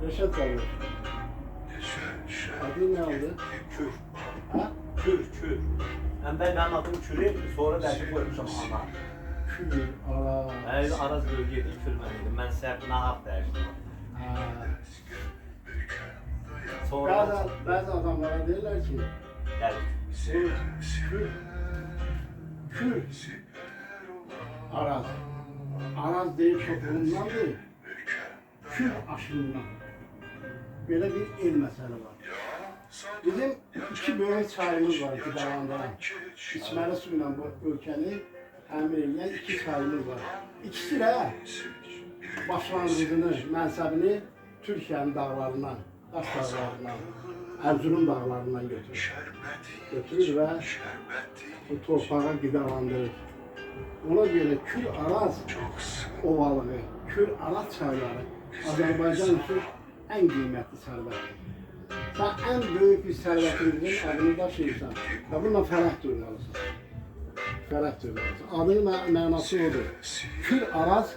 Reşat abi. Adın ne oldu? Kür. Ha? Kür. Hem ben adım Kür'ü sonra dersi koymuşum ana. Kür, ara. Ben Araz bölgeydi, Kürmeniydim. Ben səhv nahaq dərdim. Ha. Sonra Bazı adamlara derler ki, gəldik. bu kür, araz. Araz deyip toplumdandır, kür aşımından. Böyle bir el mesele var. Bizim iki böyük çayımız var ki dayandıran. İçməli suyla bu ülkəni təmir edən iki çayımız var. İkisi də başlanğıcını, mənsəbini Türkiyənin dağlarından, Daş dağlarından, Erzurum dağlarından götürür və bu torpağa qidalandırır. Ona görə Kür Araz ovalığı, Kür Araz çayları Azərbaycan üçün ən qiymətli sərvətdir. Sən ən böyük bir sərvətimizin adını daşıyırsan və bununla fərəh duymalısın. Fərəh duymalısın. Adının mənası odur. Kür Araz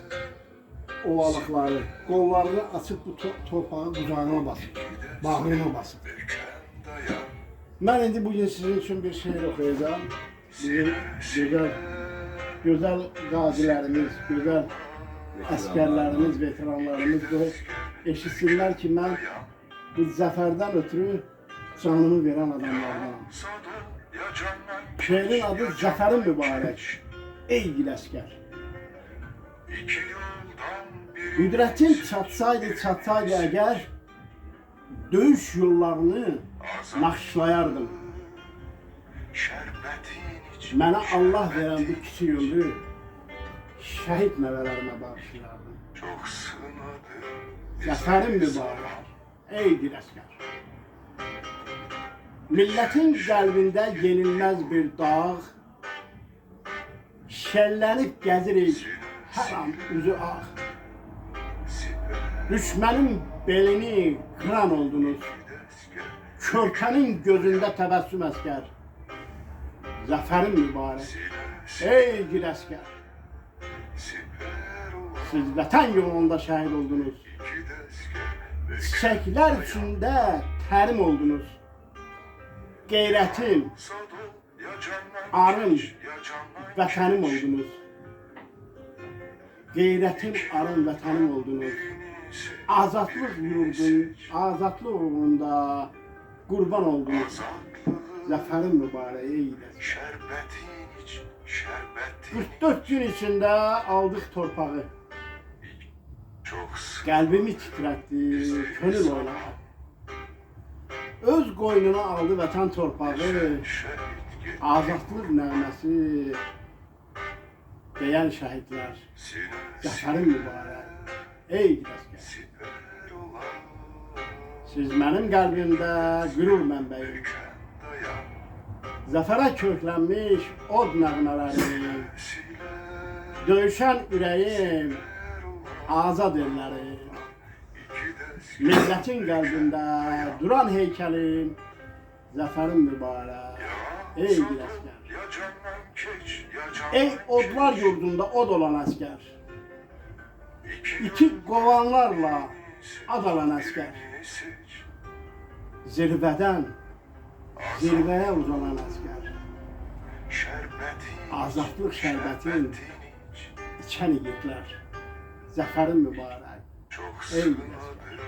ovalıqları, qollarını açıb bu torpağın qucağına basıb, bağrına basıb. Mən indi bugün sizin üçün bir şeir oxuyacağım. Bizim gözəl qazilərimiz, gözəl əskərlərimiz, veteranlarımız da eşitsinlər ki, mən bu zəfərdən ötürü canımı verən adamlardanam. Şeirin adı Zəfərin Mübarək. Ey Giləskər. Qüdrətin çatsaydı əgər, döyüş yollarını naxışlayardım. Mənə Allah verən bu kiçik ömrü şəhid nəvələrimə bağışlayardım. Zəfərin mübarək, ey Giləskər. Millətin qəlbində yenilməz bir dağ, şəllənib gəzirik hər an üzü ağ. Düşmənin belini kıran oldunuz, körpənin gözündə təbəssüm əskər. Zəfərin mübarək, ey Giləskər. Siz vətən yolunda şəhid oldunuz, çiçəklər içində tərim oldunuz. Qeyrətim, arım, vətənim oldunuz. Qeyrətim, arım, vətənim oldunuz. Azadlıq yurdun, azadlıq uğrunda qurban oldunuz. Zəfərin mübarək, ey Giləskər. 44 gün içində aldıq torpağı. Qəlbimi titrətdi, könül oynadı. Öz qoynuna aldı vətən torpağı, azadlıq nəğməsi deyən şəhidlər. Zəfərin mübarək, ey Giləskər. Siz mənim qəlbimdə qürur mənbəyim. Zəfərə köklənmiş od nəğmələri, döyüşən ürəyim, azad ellərim. Millətin qəlbində duran heykəlim, zəfərin mübarək, ey Giləskər. Ey odlar yurdunda od olan əskər, İki qovanlarla ad alan əskər, zirvədən zirvəyə uzanan əskər, azadlıq şərbətin içən igidlər, zəfərin mübarək, ey Giləskər.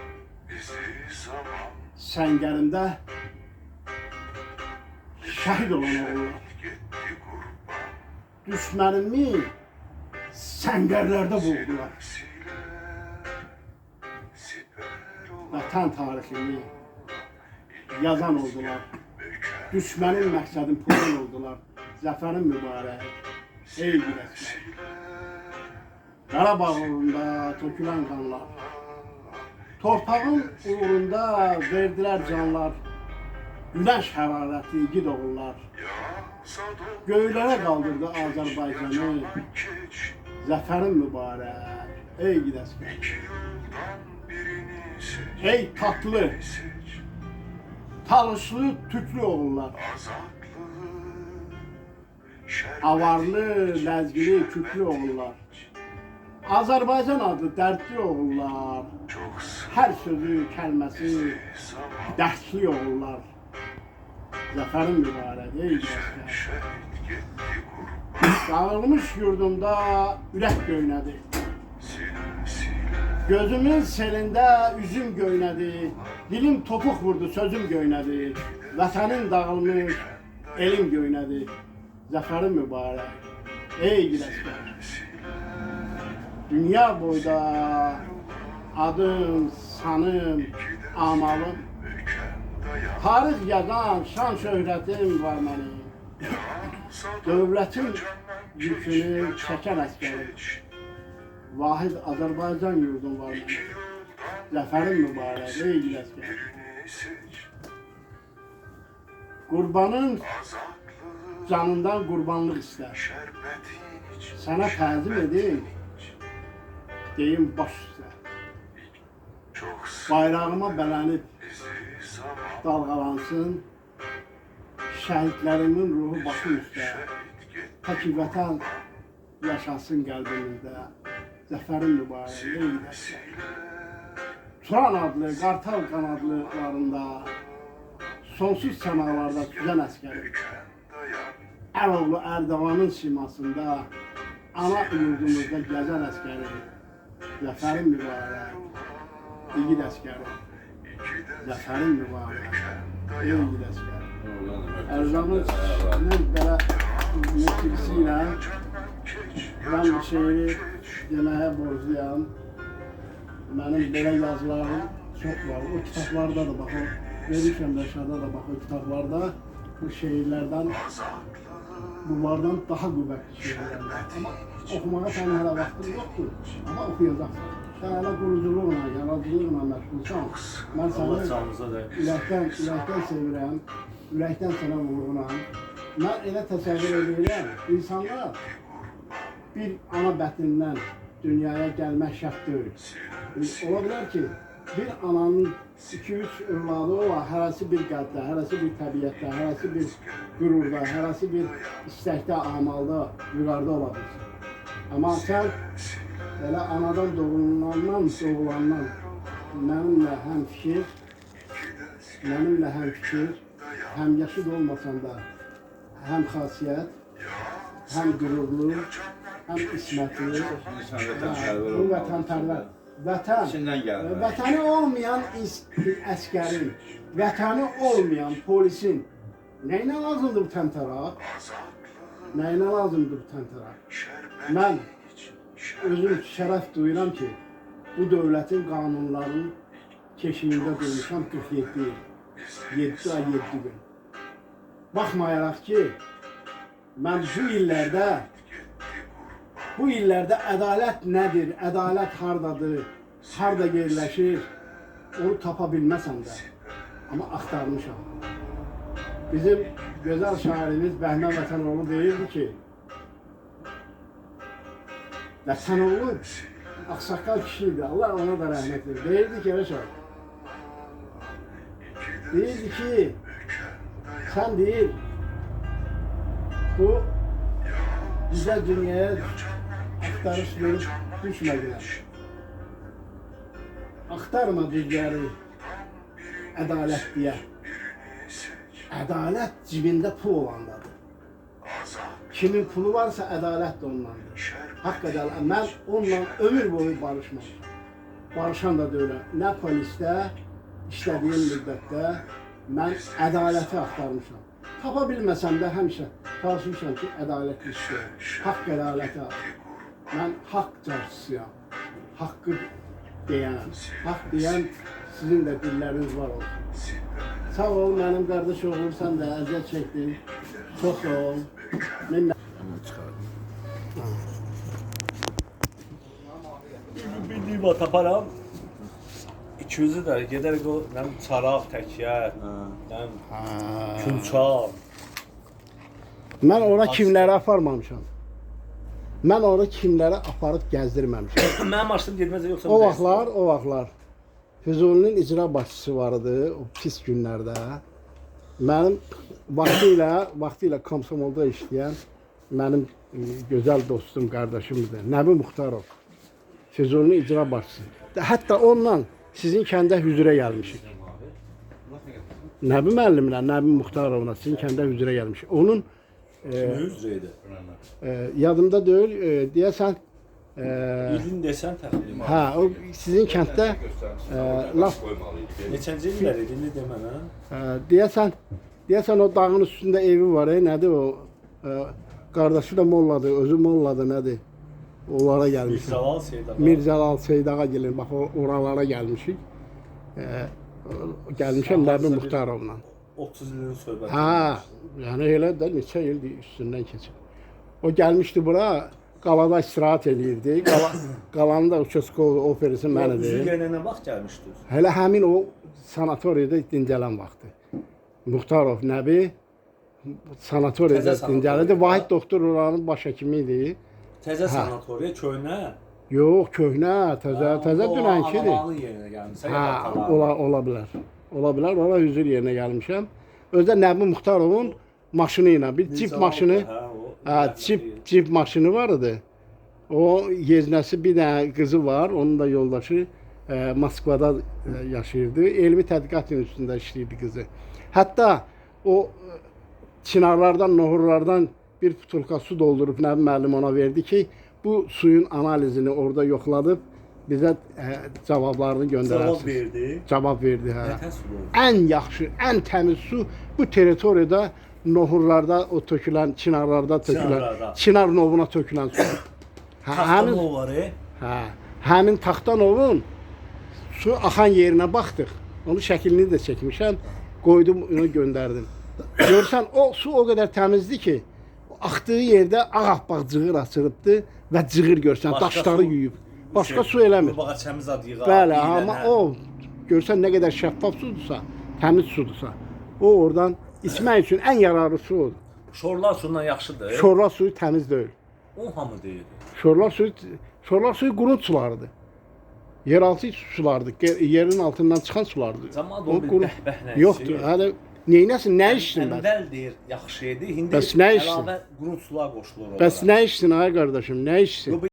Səngərimdə şəhid olan oğullar, düşmənimi səngərlərdə boğdular. Vətən tarixini yazan oldular. Düşmənin məqsədin pozan oldular. Zəfərin mübarək, ey Giləskər. Qarabağ uğrunda tökülən qanlar, torpağın uğrunda verdilər canlar. Güneş hərarəti igid oğullar, göylərə qaldırdı Azərbaycanı. Zəfərin mübarək, ey Giləskər. Ey tatlı, talışlı, tüklü oğullar, avarlı, ləzgili, küklü oğullar. Azərbaycan adlı dərdli oğullar, hər sözü, kəlməsi dərdli oğullar. Zəfərin mübarək, ey Güləşlər. Dağılmış yurdumda ürək göynədi. Gözümün selində üzüm göynədi. Dilim topuq vurdu, sözüm göynədi. Vətənin dağılmış, elim göynədi. Zəfərin mübarək, ey Güləşlər. Dünya boyda adım, sanım, amalım. Tarix yazan şan şöhrətim var mənim. Dövlətin yükünü çəkən əskərim. Vahid Azərbaycan yurdum var mənim. Zəfərin mübarək, ey Güləşlər. Qurbanın canından qurbanlıq istər. Sənə təzim edin, deyim baş üstə. Bayrağıma bələnib dalğalansın, şəhidlərimin ruhu başım üstə. Tək vətən yaşasın qəlbimizdə. Zəfərin mübarək, ey Güləşlər. Turan adlı, qartal qanadlılarında, sonsuz səmalarda süzən əskərim. Əroğlu Ərdoğanın simasında, ana yurdumuzda gəzən əskərim. Zəfərin mübarək, igid əskərim. Zəfərin mübarək, ey Güləşlər. Ərzamın belə musiqisi ilə mən bu şeiri deməyə borcluyam. Mənim belə yazılarım çox var. O kitablarda da baxın, vermişəm Rəşada da baxın kitablarda bu şeirlərdən, bunlardan daha qüvvətli şeirlərdir. Amma oxumağa sənin hələ vaxtın yoxdur, amma oxuyacaqsan. Sən hələ quruculuqla, yaradıcılıqla məşğulsan. Mən səni ürəkdən sevirəm, ürəkdən sənə vurğunam. Mən elə təsəvvür edirəm, insanlar bir ana bətnindən dünyaya gəlmək şərt deyil. Ola bilər ki, bir ananın 2-3 övladı ola, hərəsi bir qəlbdə, hərəsi bir təbiətdə, hərəsi bir qürurda, hərəsi bir istəkdə, amalda, vüqarda ola bilsin. Amma sən elə anadan doğulandan, mənimlə həm fikir, həm yaşıd olmasan da, həm xasiyyət, həm qürurlu, həm ismətli, bu vətənpərvər. Vətəni olmayan əskərin, vətəni olmayan polisin nəyinə lazımdır bu təmtəraq? Nəyinə lazımdır bu təmtəraq? Mən özüm şərəf duyuram ki, bu dövlətin qanunlarının keşiyində durmuşam 47 il, 7 ay 7 gün. Baxmayaraq ki, mən bu illərdə ədalət nədir, ədalət hardadır, harda yerləşir, onu tapa bilməsəm də, amma axtarmışam. Bizim gözəl şairimiz Bəhmən Vətənoğlu deyirdi ki, Vətənoğlu ağsaqqal kişiydi, Allah ona da rəhmət verir. Deyirdi ki, Rəşad, deyirdi ki, sən deyir, bu bizə dünyaya axtarış verib düşmədilər. Axtarma düzləri ədalət deyə. Ədalət cibində pul olandadır. Kimin pulu varsa ədalət də ondandır. Haqq ədalət. Mən onunla ömür boyu barışmamışam. Barışan da deyirəm. Nə polisdə, işlədiyim müddətdə mən ədaləti axtarmışam. Tapa bilməsəm də həmişə çalışmışam ki, ədalətli işləyəm. Haqq ədaləti al. Mən haqq carçısıyam. Haqqı deyənəm. Haqq deyən sizin də dilləriniz var olsun. Sağ ol, mənim qardaş oğlum, sən də əziyyət çəkdin. Çox sağ ol. Bir düymə taparam. İkimizi də gedərik o çaraq, təkər, külçal. Mən ora kimləri aparmamışam. Mən ora kimləri aparıb gəzdirməmişəm. Mənim maşınım getməz yoxsa O vaxtlar Füzulinin icra başçısı vardı o pis günlərdə. Mənim vaxtilə komsomolda işləyən mənim gözəl dostum, qardaşımdır. Nəbi Muxtarov. sezonun icra başçısı. Hətta onunla sizin kəndə hüzürə gəlmişik. Nəbi müəllimlə, Nəbi Muxtarovla sizin kəndə hüzürə gəlmişik. Onun Üzrəydi. yadımda deyil, deyəsən İlin desən təxmin. hə, o sizin kənddə laf Neçənci illər idi, indi demə mən. deyəsən o dağın üstündə evi var, nədir o? Qardaşı da molladır, özü molladır, nədir? Onlara gəlmişik. Mirzəlal Seydağa. Mirzəlal Seydağa gəlin, bax oralara gəlmişik. Gəlmişəm Nəbi Muxtarovla. 30 ilin söhbəti. Hə, yəni elə də neçə il üstündən keçib. O gəlmişdi bura, qalada istirahət edirdi. Qalanın da Uçoskov operası Üzü mənidir. yenə nə vaxt gəlmişdiniz? Hələ həmin o sanatoriyada dincələn vaxtı. Muxtarov Nəbi sanatoriyada Təzə sanatoriya. dincəlirdi. Vahid doktor oranın baş həkimi idi. Təzə sanatoriya, köhnə. Yox, köhnə, təzə dünənkidir. Analı yerinə gəlmişsən. Hə, ola bilər. Ola bilər, ora hüzür yerinə gəlmişəm. Özdə Nəbi Muxtarovun maşını ilə, bir cip maşını, cip maşını var idi. O yeznəsi bir dənə qızı var, onun da yoldaşı Moskvada yaşayırdı. Elmi tədqiqat institutunda işləyirdi qızı. Hətta o çinarlardan, nohurlardan bir butulka su doldurub Nəbi müəllim ona verdi ki, bu suyun analizini orada yoxladıb bizə cavablarını göndərəsiniz. Cavab verdi. Cavab verdi, hə. Nətən su? Ən yaxşı, ən təmiz su bu territoriyada nohurlarda o tökülən, çinarlarda tökülən, Çinarlarda. çinar novuna tökülən su. Taxtanov var, hə, həmin Taxtanovun su axan yerinə baxdıq. Onun şəklini də çəkmişəm, qoydum, onu göndərdim. Görsən o su o qədər təmizdir ki, axdığı yerdə ağappaq cığır açılıbdı və cığır görsən daşları yuyub. Başqa su eləmir. Qurbağa çəmiz ad yığa. Bəli, amma o görsən nə qədər şəffaf sudursa, təmiz sudursa, o oradan içmək üçün ən yararlı su odur. Şorlar suyundan yaxşıdır. Şorlar suyu təmiz deyil. O hamı deyir. Şorlar suyu qurut sularıdır. Yeraltı sulardır. Yerin altından çıxan sulardır. Cəmal O o bir qurut bəhbəhlə. yoxdur. Hələ neynəsin, nə içdin bəs? Əvvəl deyir yaxşı idi. İndi Bəs nə içdin? əlavə qurut sular qoşulur. Bəs nə içdin ay qardaşım, nə içdin?